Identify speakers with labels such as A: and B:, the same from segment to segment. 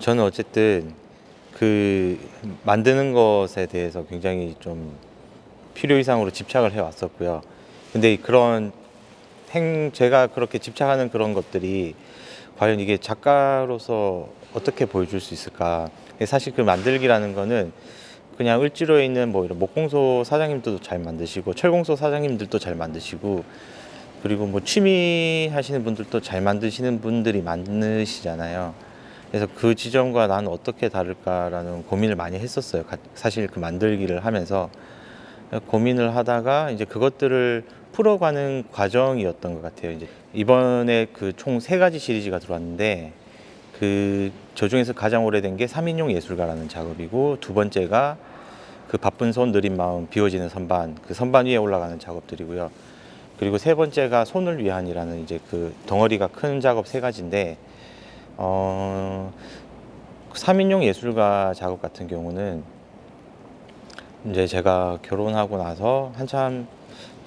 A: 저는 어쨌든 그 만드는 것에 대해서 굉장히 좀 필요 이상으로 집착을 해 왔었고요. 근데 그런 제가 그렇게 집착하는 그런 것들이 과연 이게 작가로서 어떻게 보여줄 수 있을까? 사실 그 만들기라는 거는 그냥 을지로에 있는 뭐 이런 목공소 사장님들도 잘 만드시고 철공소 사장님들도 잘 만드시고 그리고 뭐 취미 하시는 분들도 잘 만드시는 분들이 많으시잖아요. 그래서 그 지점과 나는 어떻게 다를까라는 고민을 많이 했었어요. 사실 그 만들기를 하면서 고민을 하다가 이제 그것들을 풀어가는 과정이었던 것 같아요. 이제 이번에 그 총 3가지 시리즈가 들어왔는데 저 중에서 가장 오래된 게 3인용 예술가라는 작업이고, 두 번째가 그 바쁜 손 느린 마음 비워지는 선반, 그 선반 위에 올라가는 작업들이고요. 그리고 세 번째가 손을 위한이라는 이제 그 덩어리가 큰 작업 3가지인데 3인용 예술가 작업 같은 경우는 이제 제가 결혼하고 나서 한참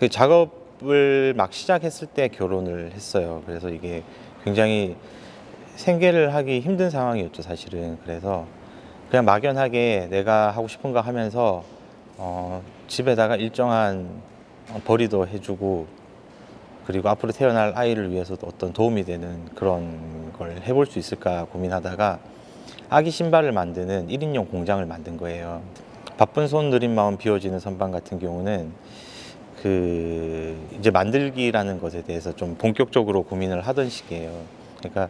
A: 그 작업을 막 시작했을 때 결혼을 했어요. 그래서 이게 굉장히 생계를 하기 힘든 상황이었죠, 사실은. 그래서 그냥 막연하게 내가 하고 싶은 거 하면서 집에다가 일정한 벌이도 해주고, 그리고 앞으로 태어날 아이를 위해서도 어떤 도움이 되는 그런 걸 해볼 수 있을까 고민하다가 아기 신발을 만드는 1인용 공장을 만든 거예요. 바쁜 손 느린 마음 비워지는 선반 같은 경우는 이제 만들기라는 것에 대해서 좀 본격적으로 고민을 하던 시기예요. 그러니까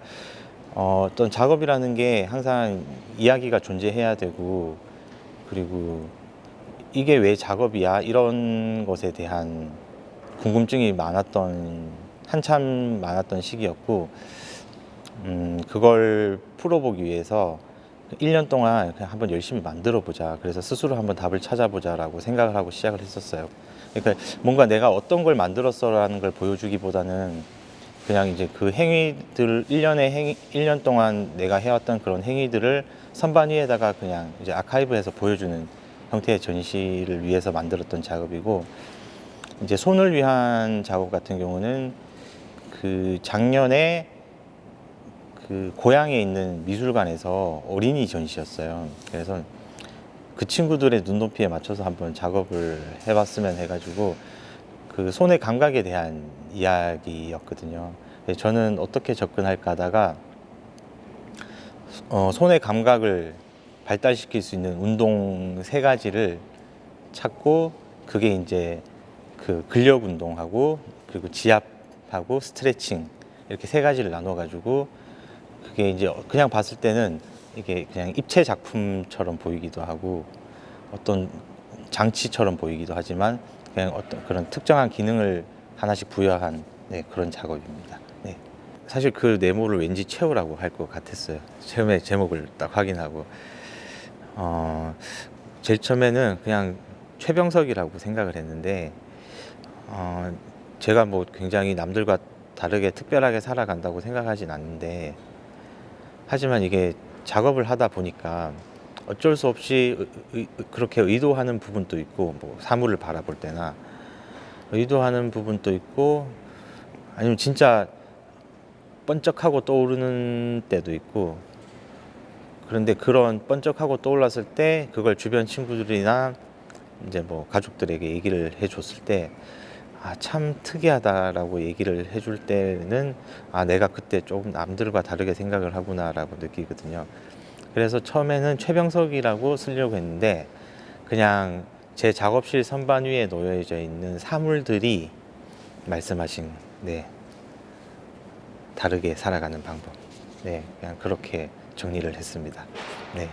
A: 어떤 작업이라는 게 항상 이야기가 존재해야 되고, 그리고 이게 왜 작업이야? 이런 것에 대한 궁금증이 한참 많았던 시기였고, 그걸 풀어보기 위해서 1년 동안 그냥 한번 열심히 만들어 보자. 그래서 스스로 한번 답을 찾아보자라고 생각을 하고 시작을 했었어요. 그러니까 뭔가 내가 어떤 걸 만들었어라는 걸 보여주기보다는 그냥 이제 그 행위들, 1년 동안 내가 해왔던 그런 행위들을 선반 위에다가 그냥 이제 아카이브해서 보여주는 형태의 전시를 위해서 만들었던 작업이고, 이제 손을 위한 작업 같은 경우는 그 작년에 그 고향에 있는 미술관에서 어린이 전시였어요. 그래서 그 친구들의 눈높이에 맞춰서 한번 작업을 해봤으면 해가지고 그 손의 감각에 대한 이야기였거든요. 저는 어떻게 접근할까 하다가 손의 감각을 발달시킬 수 있는 운동 3가지를 찾고, 그게 이제 그 근력 운동하고 그리고 지압하고 스트레칭, 이렇게 3가지를 나눠가지고 그게 이제 그냥 봤을 때는 이게 그냥 입체 작품처럼 보이기도 하고 어떤 장치처럼 보이기도 하지만 그냥 어떤 그런 특정한 기능을 하나씩 부여한, 네, 그런 작업입니다. 네. 사실 그 네모를 왠지 채우라고 할 것 같았어요. 처음에 제목을 딱 확인하고 제일 처음에는 그냥 최병석이라고 생각을 했는데 제가 뭐 굉장히 남들과 다르게 특별하게 살아간다고 생각하진 않는데, 하지만 이게 작업을 하다 보니까 어쩔 수 없이 그렇게 의도하는 부분도 있고, 뭐 사물을 바라볼 때나 의도하는 부분도 있고, 아니면 진짜 번쩍하고 떠오르는 때도 있고, 그런데 그런 번쩍하고 떠올랐을 때 그걸 주변 친구들이나 이제 뭐 가족들에게 얘기를 해줬을 때 참 특이하다라고 얘기를 해줄 때는 내가 그때 조금 남들과 다르게 생각을 하구나라고 느끼거든요. 그래서 처음에는 최병석이라고 쓰려고 했는데 그냥 제 작업실 선반 위에 놓여져 있는 사물들이 말씀하신, 네, 다르게 살아가는 방법, 네, 그냥 그렇게 정리를 했습니다. 네.